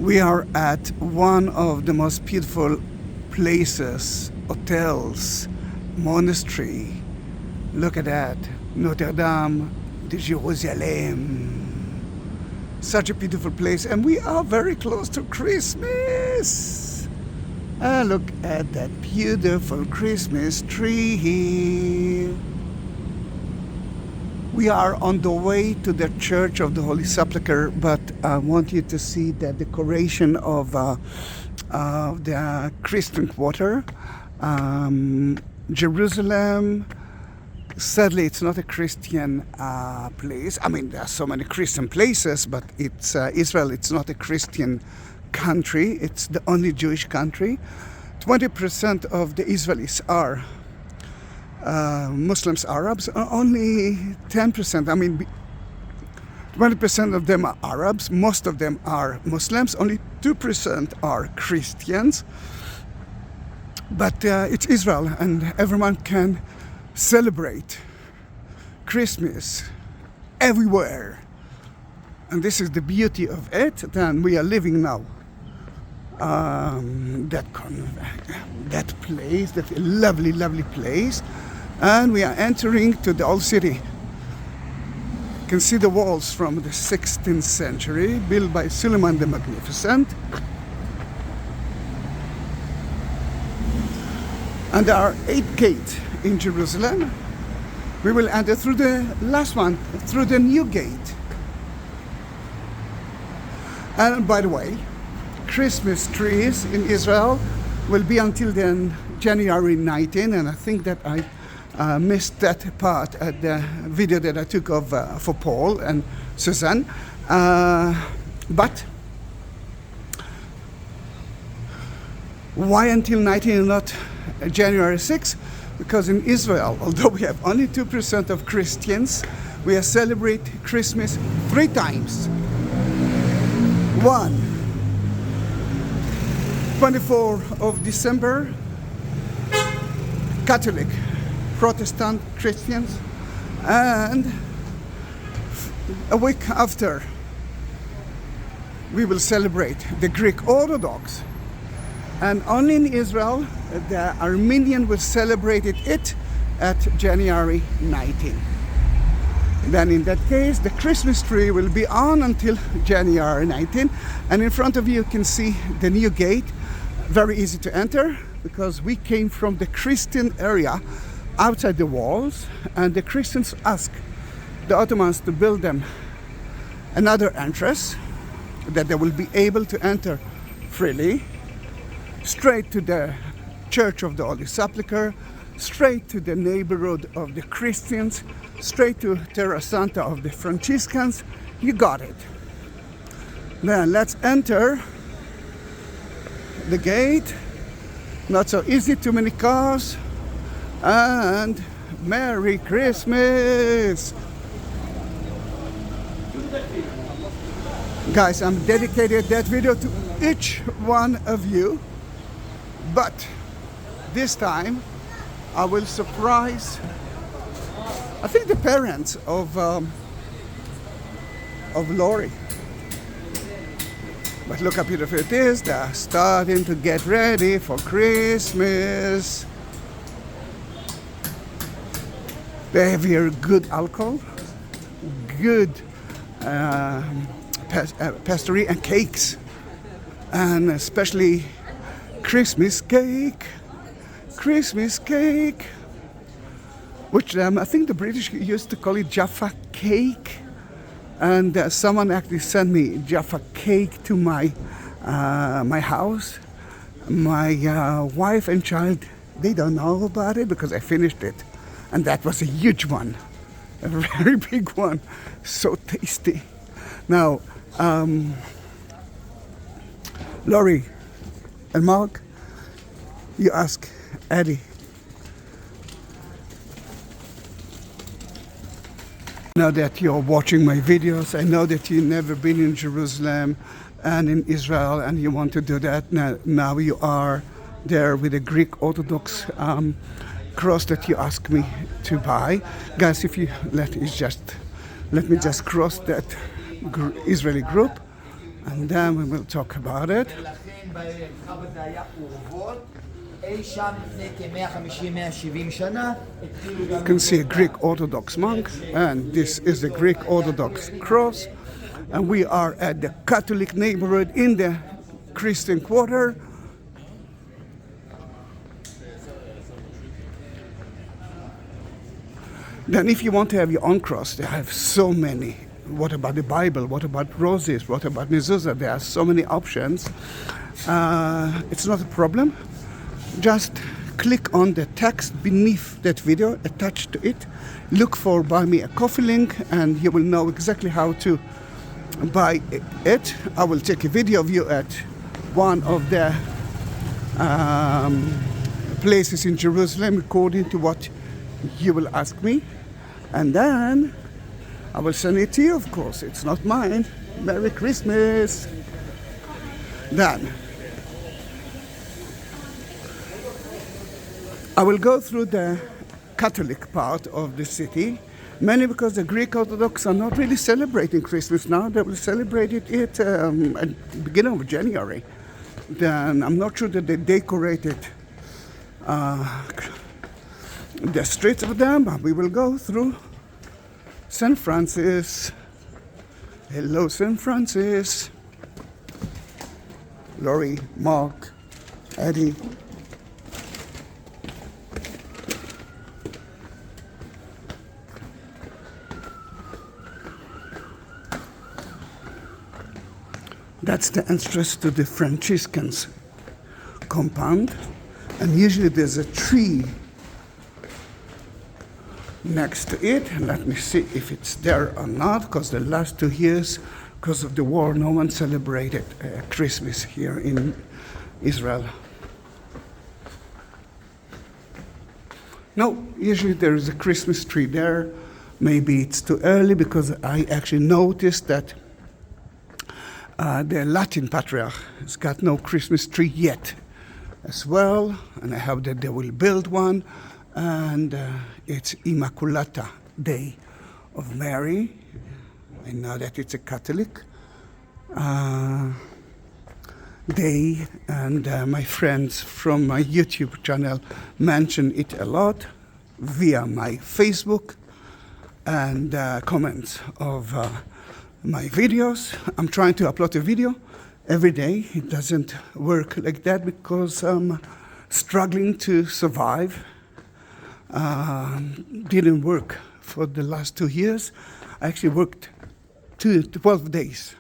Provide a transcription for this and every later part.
We are at one of the most beautiful places, hotels, monastery. Look at that, Noterdam de Jerusalem. Such a beautiful place, and we are very close to Christmas. Look at that beautiful Christmas tree here. We are on the way to the Church of the Holy Sepulchre, but I want you to see the decoration of the Christian quarter. Jerusalem, sadly, it's not a Christian place. I mean, there are so many Christian places, but it's Israel. It's not a Christian country. It's the only Jewish country. 20% of the Israelis are Muslims, Arabs. Only 10%. I mean, 20% of them are Arabs. Most of them are Muslims. Only 2% are Christians. But it's Israel, and everyone can celebrate Christmas everywhere, and this is the beauty of it. Then we are living now that place, that lovely place, and we are entering to the old city. You can see the walls from the 16th century, built by Suleiman the Magnificent. And there are 8 gates in Jerusalem. We will enter through the last one, through the new gate. And by the way, Christmas trees in Israel will be until then January 19, and I think that I missed that part at the video that I took of for Paul and Suzanne. But why until 19 and not January 6? Because in Israel, although we have only 2% of Christians, we celebrate Christmas 3 times. 1, 24th of December, Catholic, Protestant, Christians, and a week after we will celebrate the Greek Orthodox. And only in Israel, the Armenian will celebrate it at January 19. Then in that case, the Christmas tree will be on until January 19. And in front of you can see the new gate. Very easy to enter, because we came from the Christian area outside the walls, and the Christians asked the Ottomans to build them another entrance that they will be able to enter freely, straight to the Church of the Holy Sepulchre, straight to the neighborhood of the Christians, straight to Terra Santa of the Franciscans. You got it. Then let's enter the gate. Not so easy, too many cars. And Merry Christmas! Guys, I'm dedicated that video to each one of you. But this time I will surprise, I think, the parents of Laurie. But look how beautiful it is. They're starting to get ready for Christmas. They have here good alcohol, good pastry and cakes, and especially Christmas cake, which I think the British used to call it Jaffa cake, and someone actually sent me Jaffa cake to my house. My wife and child, they don't know about it because I finished it, and that was a huge one, a very big one, so tasty. Now, Laurie and Mark, you ask Eddie. Now that you're watching my videos, I know that you've never been in Jerusalem and in Israel, and you want to do that. Now you are there with the Greek Orthodox cross that you asked me to buy. Guys, if you let me just cross that Israeli group. and then we will talk about it. You can see a Greek Orthodox monk, and this is the Greek Orthodox cross, and we are at the Catholic neighborhood in the Christian quarter. Then if you want to have your own cross, they have so many. What about the Bible? What about roses? What about mezuzah? There are so many options. It's not a problem. Just click on the text beneath that video, attached to it. Look for Buy Me a Coffee link, and you will know exactly how to buy it. I will take a video of you at one of the places in Jerusalem according to what you will ask me, and then I will send it to you, of course. It's not mine. Merry Christmas. Then I will go through the Catholic part of the city, mainly because the Greek Orthodox are not really celebrating Christmas now. They will celebrate it at the beginning of January. Then I'm not sure that they decorated the streets of them, but we will go through St. Francis. Hello, St. Francis. Laurie, Mark, Eddie. That's the entrance to the Franciscans compound, and usually there's a tree next to it. And let me see if it's there or not, because the last 2 years, because of the war, no one celebrated Christmas here in Israel. No, usually there is a Christmas tree there. Maybe it's too early, because I actually noticed that the Latin Patriarch has got no Christmas tree yet as well, and I hope that they will build one. And it's Immaculata Day of Mary. I know that it's a Catholic day, and my friends from my YouTube channel mention it a lot via my Facebook and comments of my videos. I'm trying to upload a video every day. It doesn't work like that because I'm struggling to survive. Didn't work for the last 2 years. I actually worked 12 days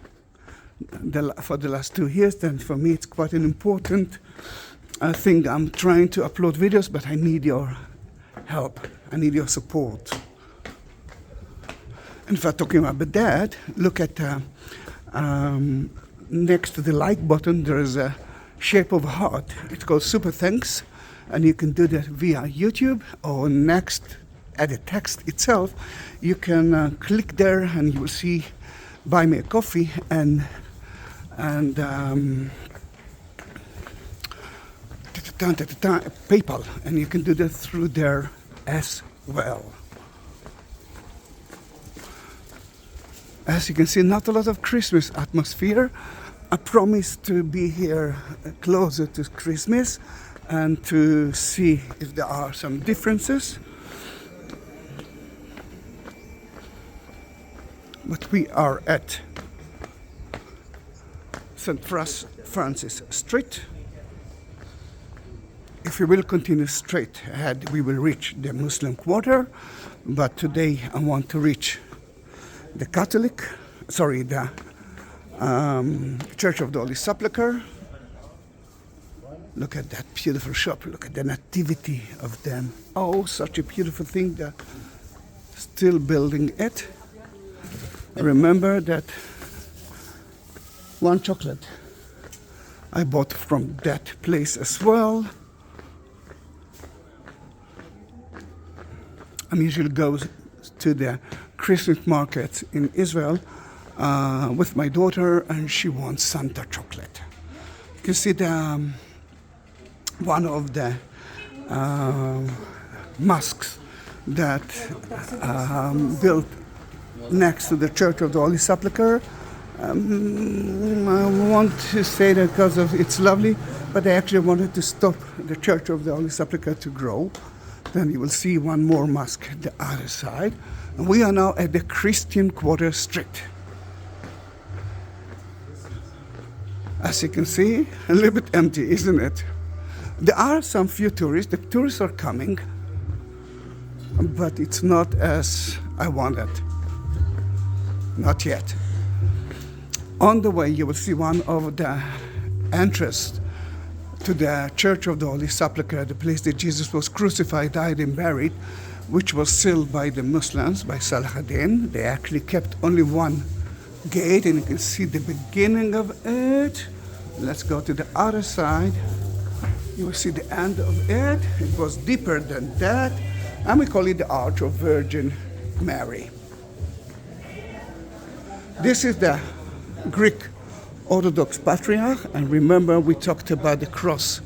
for the last 2 years. Then for me it's quite an important thing. I'm trying to upload videos, but I need your help. I need your support. And if I'm talking about that, look at next to the like button, there is a shape of a heart. It's called Super Thanks, and you can do that via YouTube, or next at the text itself, you can click there and you will see Buy Me a Coffee and PayPal, and you can do that through there as well. As you can see, not a lot of Christmas atmosphere. I promise to be here closer to Christmas and to see if there are some differences. But we are at St. Francis Street. If we will continue straight ahead, we will reach the Muslim quarter. But today I want to reach the Church of the Holy Sepulchre. Look at that beautiful shop. Look at the nativity of them. Oh, such a beautiful thing. They're still building it. Remember that one chocolate I bought from that place as well. I usually go to the Christmas markets in Israel with my daughter, and she wants Santa chocolate. You can see the one of the mosques that built next to the Church of the Holy Sepulchre. I want to say that because of it's lovely, but I actually wanted to stop the Church of the Holy Sepulchre to grow. Then you will see one more mosque at the other side. And we are now at the Christian Quarter Street. As you can see, a little bit empty, isn't it? There are some few tourists. The tourists are coming, but it's not as I wanted. Not yet. On the way, you will see one of the entrances to the Church of the Holy Sepulchre, the place that Jesus was crucified, died, and buried, which was sealed by the Muslims, by Saladin. They actually kept only one gate, and you can see the beginning of it. Let's go to the other side. You will see the end of it. It was deeper than that, and we call it the Arch of Virgin Mary. This is the Greek Orthodox Patriarch, and remember we talked about the cross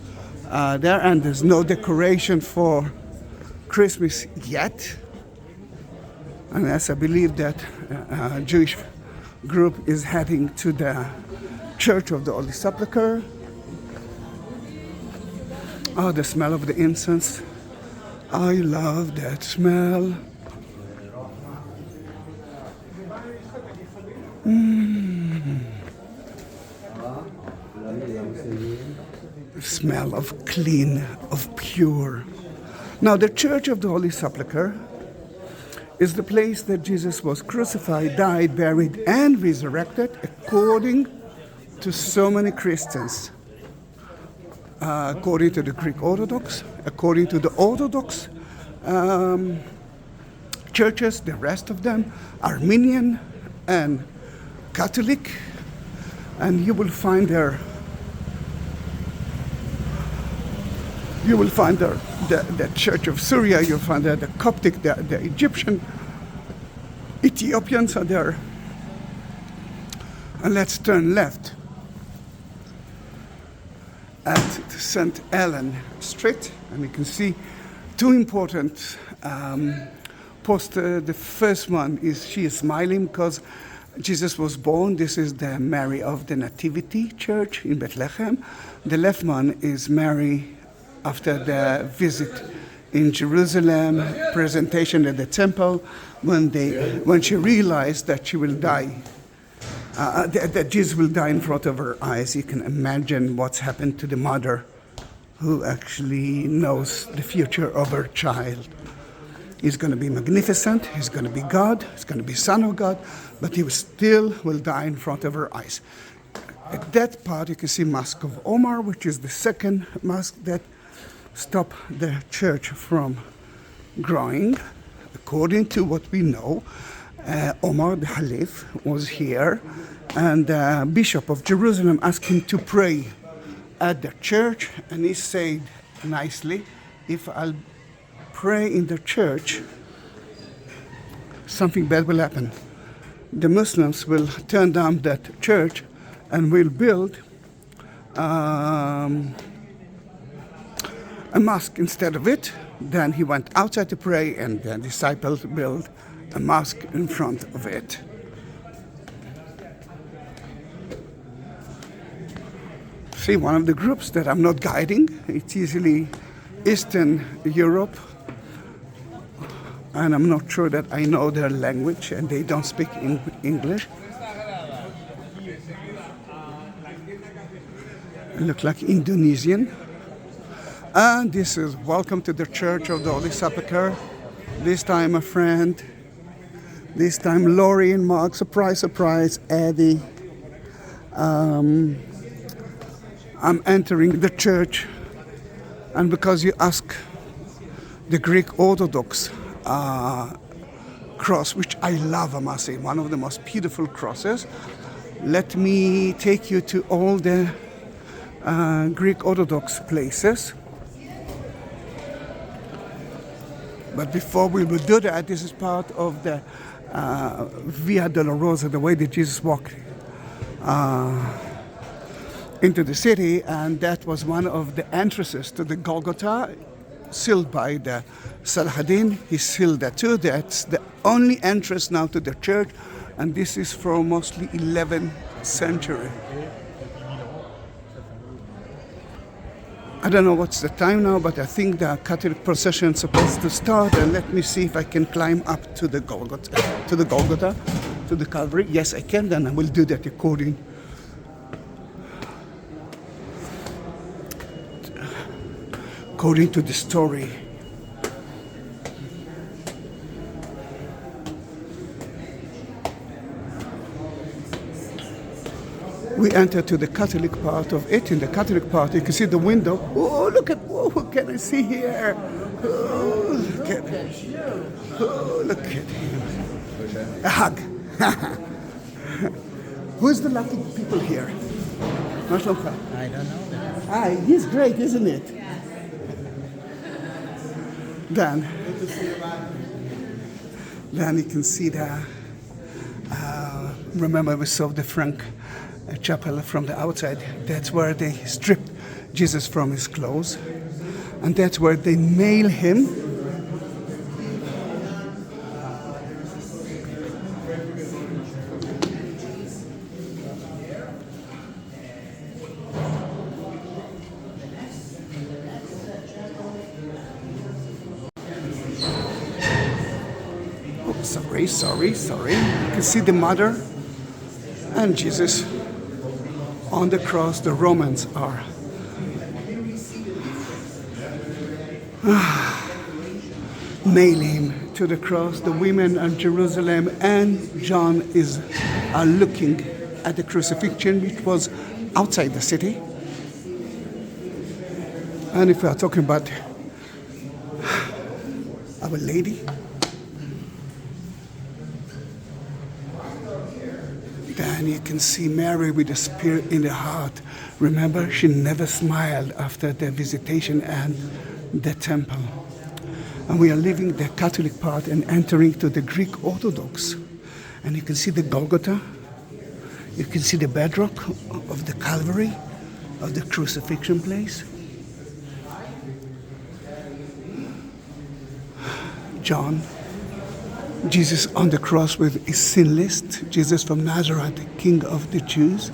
there, and there's no decoration for Christmas yet, unless I believe that a Jewish group is heading to the Church of the Holy Sepulchre. Oh, the smell of the incense. I love that smell. Smell of clean, of pure. Now, the Church of the Holy Sepulchre is the place that Jesus was crucified, died, buried, and resurrected, according to so many Christians. According to the Greek Orthodox, according to the Orthodox churches, the rest of them, Armenian and Catholic, and you will find there. You will find the Church of Syria, you'll find there the Coptic, the Egyptian, Ethiopians are there. And let's turn left at St. Helen Street, and you can see two important posters. The first one is she is smiling because Jesus was born. This is the Mary of the Nativity Church in Bethlehem. The left one is Mary after the visit in Jerusalem, presentation at the temple, when she realized that she will die, that Jesus will die in front of her eyes. You can imagine what's happened to the mother who actually knows the future of her child. He's going to be magnificent, he's going to be God, he's going to be Son of God, but he still will die in front of her eyes. At that part, you can see Mosque of Omar, which is the second mosque that stop the church from growing. According to what we know, Omar the Caliph was here, and the Bishop of Jerusalem asked him to pray at the church, and he said nicely, if I'll pray in the church, something bad will happen. The Muslims will turn down that church and will build a mosque instead of it. Then he went outside to pray, and the disciples built a mosque in front of it. See, one of the groups that I'm not guiding, it's easily Eastern Europe, and I'm not sure that I know their language, and they don't speak English. Look like Indonesian. And this is welcome to the Church of the Holy Sepulchre. This time a friend. This time Laurie and Mark. Surprise, surprise, Eddie. I'm entering the church, and because you ask the Greek Orthodox cross, which I love, I must say, one of the most beautiful crosses, let me take you to all the Greek Orthodox places. But before we will do that, this is part of the Via Dolorosa, the way that Jesus walked into the city, and that was one of the entrances to the Golgotha, sealed by the Saladin. He sealed that too. That's the only entrance now to the church. And this is from mostly 11th century. I don't know what's the time now, but I think the Catholic procession is supposed to start. And let me see if I can climb up to the Golgotha, to the Calvary. Yes, I can. Then I will do that according to the story. We enter to the Catholic part of it. In the Catholic part, you can see the window. Oh, look at, what can I see here? Oh, look at him. A hug. Who's the lucky people here? I don't know. He's great, isn't it? Then you can see the, remember we saw the Frank chapel from the outside. That's where they stripped Jesus from his clothes. And that's where they nail him. Sorry. You can see the mother and Jesus on the cross. The Romans are nailing him to the cross. The women of Jerusalem and John are looking at the crucifixion, which was outside the city. And if we are talking about Our Lady, then you can see Mary with a spear in the heart. Remember, she never smiled after the visitation and the temple. And we are leaving the Catholic part and entering to the Greek Orthodox. And you can see the Golgotha. You can see the bedrock of the Calvary, of the crucifixion place. John, Jesus on the cross with his sin list, Jesus from Nazareth, King of the Jews.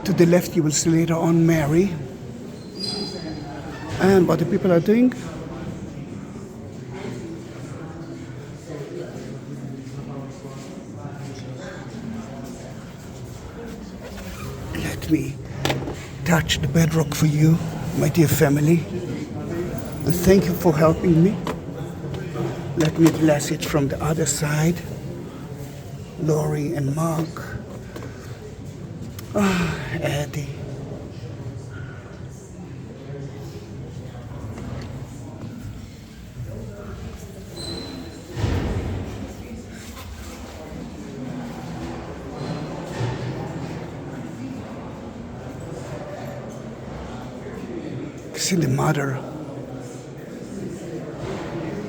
To the left you will see later on Mary. And what the people are doing? Let me touch the bedrock for you, my dear family. And thank you for helping me. Let me bless it from the other side. Laurie and Mark. Eddie. See the mother.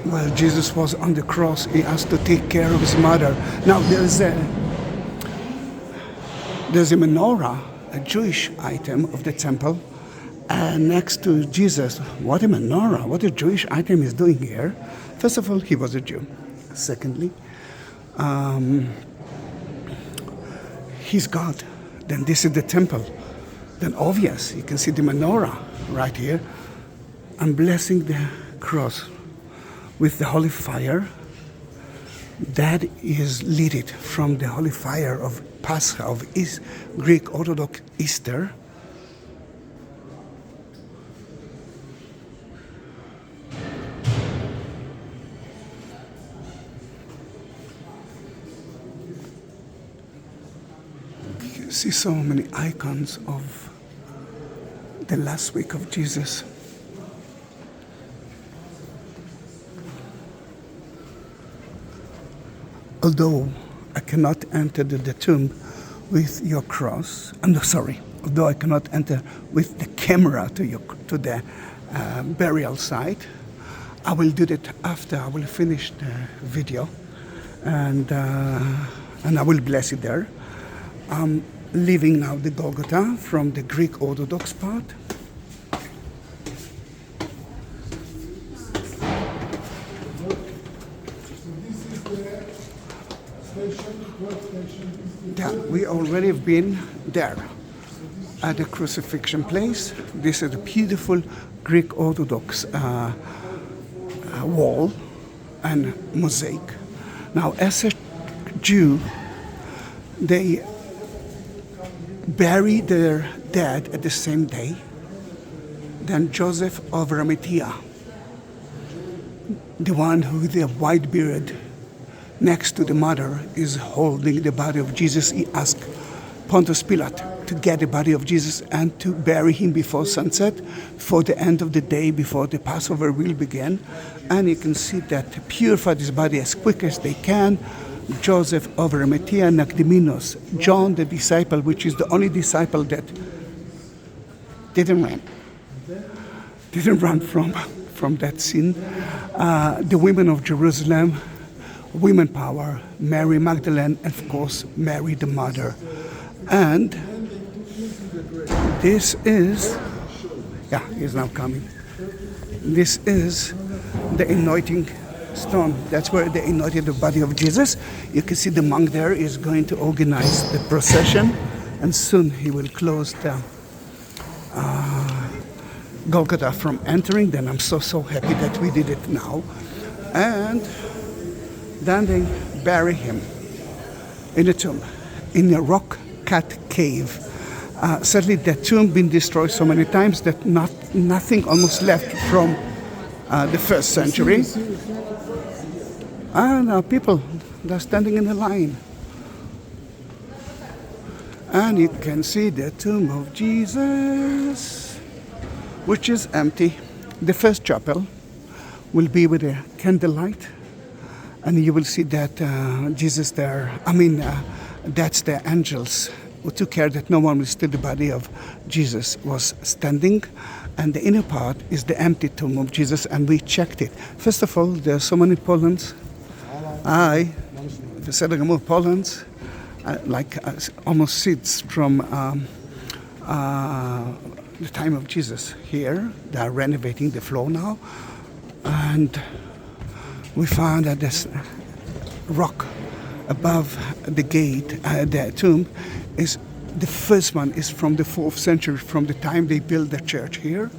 While Jesus was on the cross, he has to take care of his mother. Now there's a menorah, a Jewish item of the temple, next to Jesus. What a menorah, what a Jewish item is doing here. First of all, he was a Jew. Secondly, he's God. Then this is the temple. Then obvious, you can see the menorah right here. I'm blessing the cross with the holy fire. That is lit from the holy fire of Pascha, of Greek Orthodox Easter. You see so many icons of the last week of Jesus. Although I cannot enter the tomb with your cross, although I cannot enter with the camera to the burial site, I will do that after I will finish the video, and I will bless it there. I'm leaving now the Golgotha from the Greek Orthodox part. Station we already have been there at the crucifixion place. This is a beautiful Greek Orthodox wall and mosaic. Now, as a Jew, they bury their dead at the same day. Then Joseph of Arimathea, the one who with the white beard next to the mother is holding the body of Jesus. He asked Pontius Pilate to get the body of Jesus and to bury him before sunset, for the end of the day, before the Passover will begin. And you can see that to purify this body as quick as they can, Joseph of Arimathea, Nicodemus, John the disciple, which is the only disciple that didn't run from that scene, the women of Jerusalem, women power, Mary Magdalene, and of course Mary the mother. And this is, he's now coming. This is the anointing stone. That's where they anointed the body of Jesus. You can see the monk there is going to organize the procession, and soon he will close the Golgotha from entering. Then I'm so happy that we did it now. And then they bury him in a tomb, in a rock-cut cave. Sadly, that tomb been destroyed so many times that nothing almost left from the first century. And people, they're standing in a line. And you can see the tomb of Jesus, which is empty. The first chapel will be with a candlelight, and you will see that Jesus there, that's the angels who took care that no one will steal the body of Jesus was standing. And the inner part is the empty tomb of Jesus, and we checked it. First of all, there are so many Polands. Polands, almost seeds from the time of Jesus here. They are renovating the floor now. And we found that this rock above the gate, the tomb, is the first one is from the 4th century, from the time they built the church here.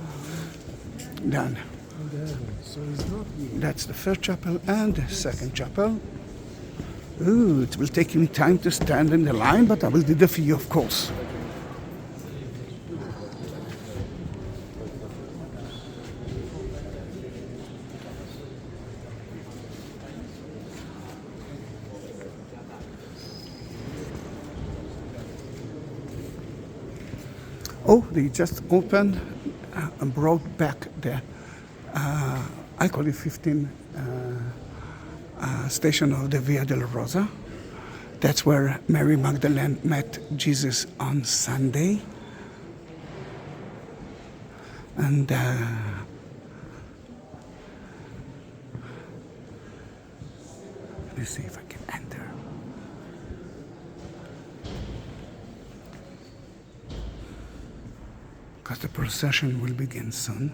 Then that's the first chapel and the second chapel. Ooh, it will take me time to stand in the line, but I will do that for you, of course. Oh, they just opened and brought back the, I call it 15 station of the Via della Rosa. That's where Mary Magdalene met Jesus on Sunday. And let me see if I can enter. Because the procession will begin soon.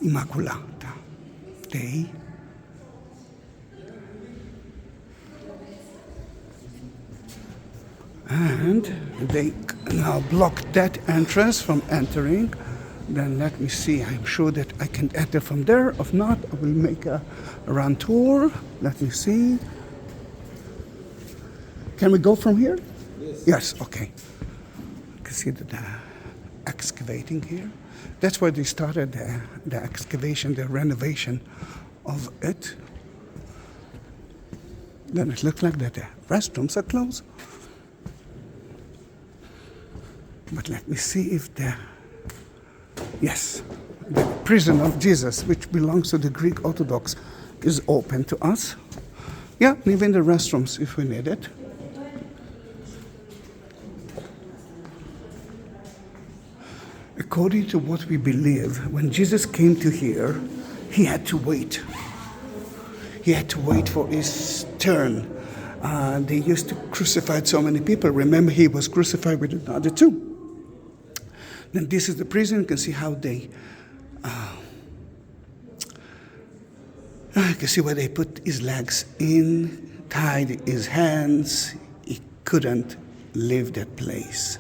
Immaculata Day. And they now block that entrance from entering. Then let me see, I'm sure that I can enter from there. If not, I will make a round tour. Let me see. Can we go from here? Yes, okay. You can see the excavating here. That's where they started the excavation, the renovation of it. Then it looks like that the restrooms are closed. But let me see if the prison of Jesus, which belongs to the Greek Orthodox, is open to us. Yeah, even the restrooms if we need it. According to what we believe, when Jesus came to here, he had to wait. He had to wait for his turn. They used to crucify so many people. Remember, he was crucified with another two. Then this is the prison. You can see how they, you can see where they put his legs in tied his hands, he couldn't leave that place.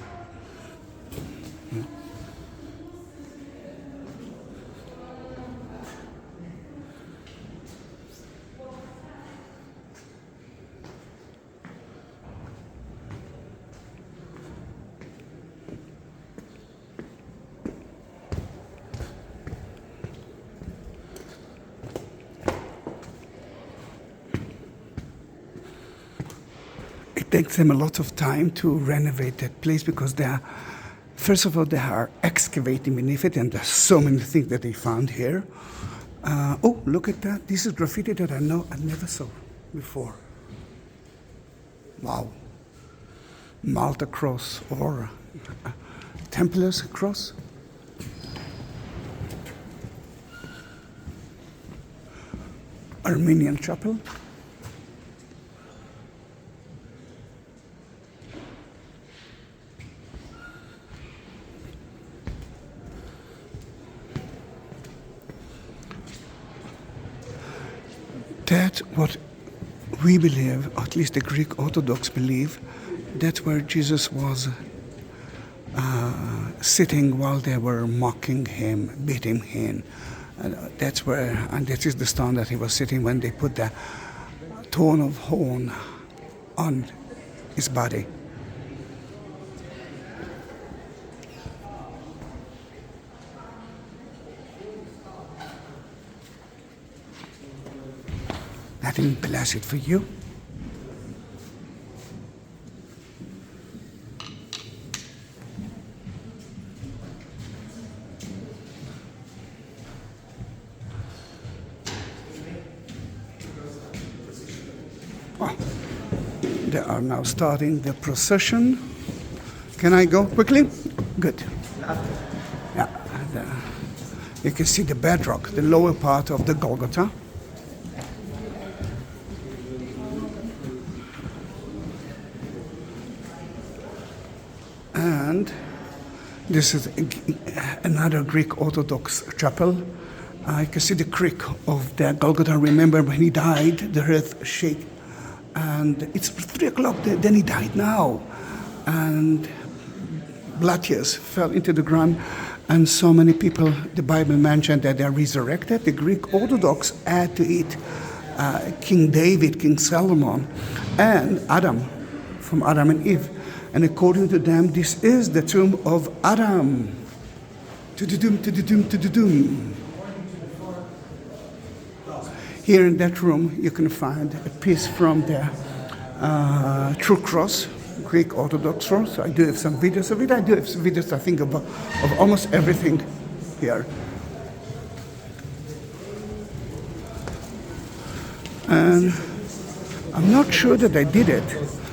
It takes them a lot of time to renovate that place because first of all, they are excavating beneath it, and there's so many things that they found here. Oh, look at that. This is graffiti that I never saw before. Wow. Malta cross or Templars cross. Armenian chapel. That's what we believe, or at least the Greek Orthodox believe, that's where Jesus was sitting while they were mocking him, beating him. That's where, and that is the stone that he was sitting when they put the thorn of horn on his body. Nothing blessed for you. Oh, they are now starting the procession. Can I go quickly? Good. Yeah, you can see the bedrock, the lower part of the Golgotha. And this is another Greek Orthodox chapel. You can see the creak of the Golgotha. Remember when he died, the earth shook. And it's 3 o'clock, then he died now. And blood tears fell into the ground. And so many people, the Bible mentioned that they are resurrected. The Greek Orthodox add to it King David, King Solomon, and Adam, from Adam and Eve. And according to them, this is the tomb of Adam. To the doom, to the doom, to the doom. Here in that room, you can find a piece from the true cross, Greek Orthodox cross. I do have some videos of it. I do have some videos, I think, of almost everything here. And I'm not sure that I did it.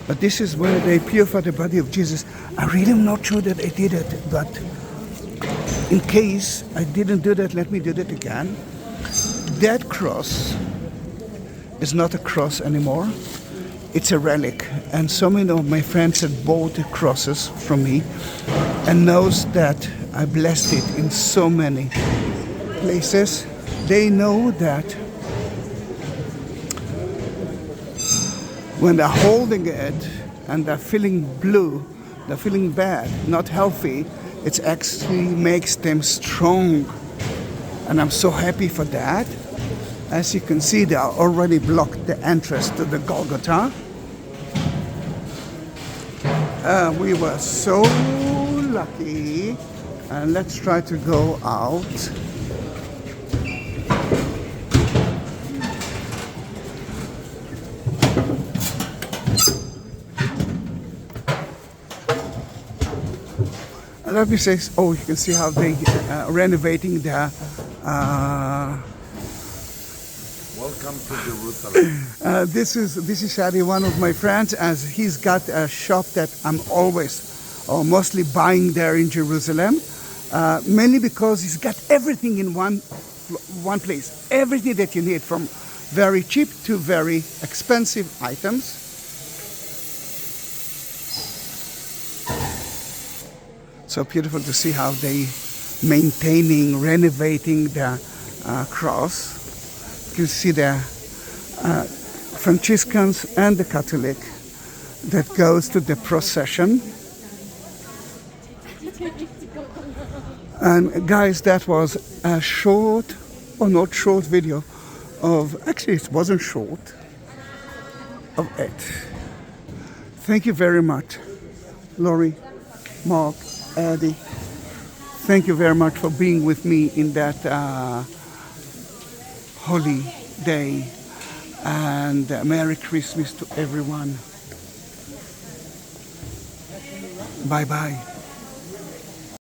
But this is where they purify the body of Jesus. I really am not sure that I did it, but in case I didn't do that, let me do that again. That cross is not a cross anymore. It's a relic. And so many of my friends have bought the crosses from me and knows that I blessed it in so many places. They know that when they're holding it and they're feeling blue, they're feeling bad, not healthy, it actually makes them strong. And I'm so happy for that. As you can see, they are already blocked the entrance to the Golgotha. We were so lucky. And let's try to go out. Let me say, oh, you can see how they renovating the. Welcome to Jerusalem. This is Zahi, one of my friends, as he's got a shop that I'm always or mostly buying there in Jerusalem, mainly because he's got everything in one place, everything that you need, from very cheap to very expensive items. So beautiful to see how they maintaining, renovating the cross. You can see the Franciscans and the Catholic that goes to the procession. And guys, that was a short, or not short video of, actually it wasn't short, of it. Thank you very much, Laurie, Mark, Eddie. Thank you very much for being with me in that holy day, and Merry Christmas to everyone. Bye bye.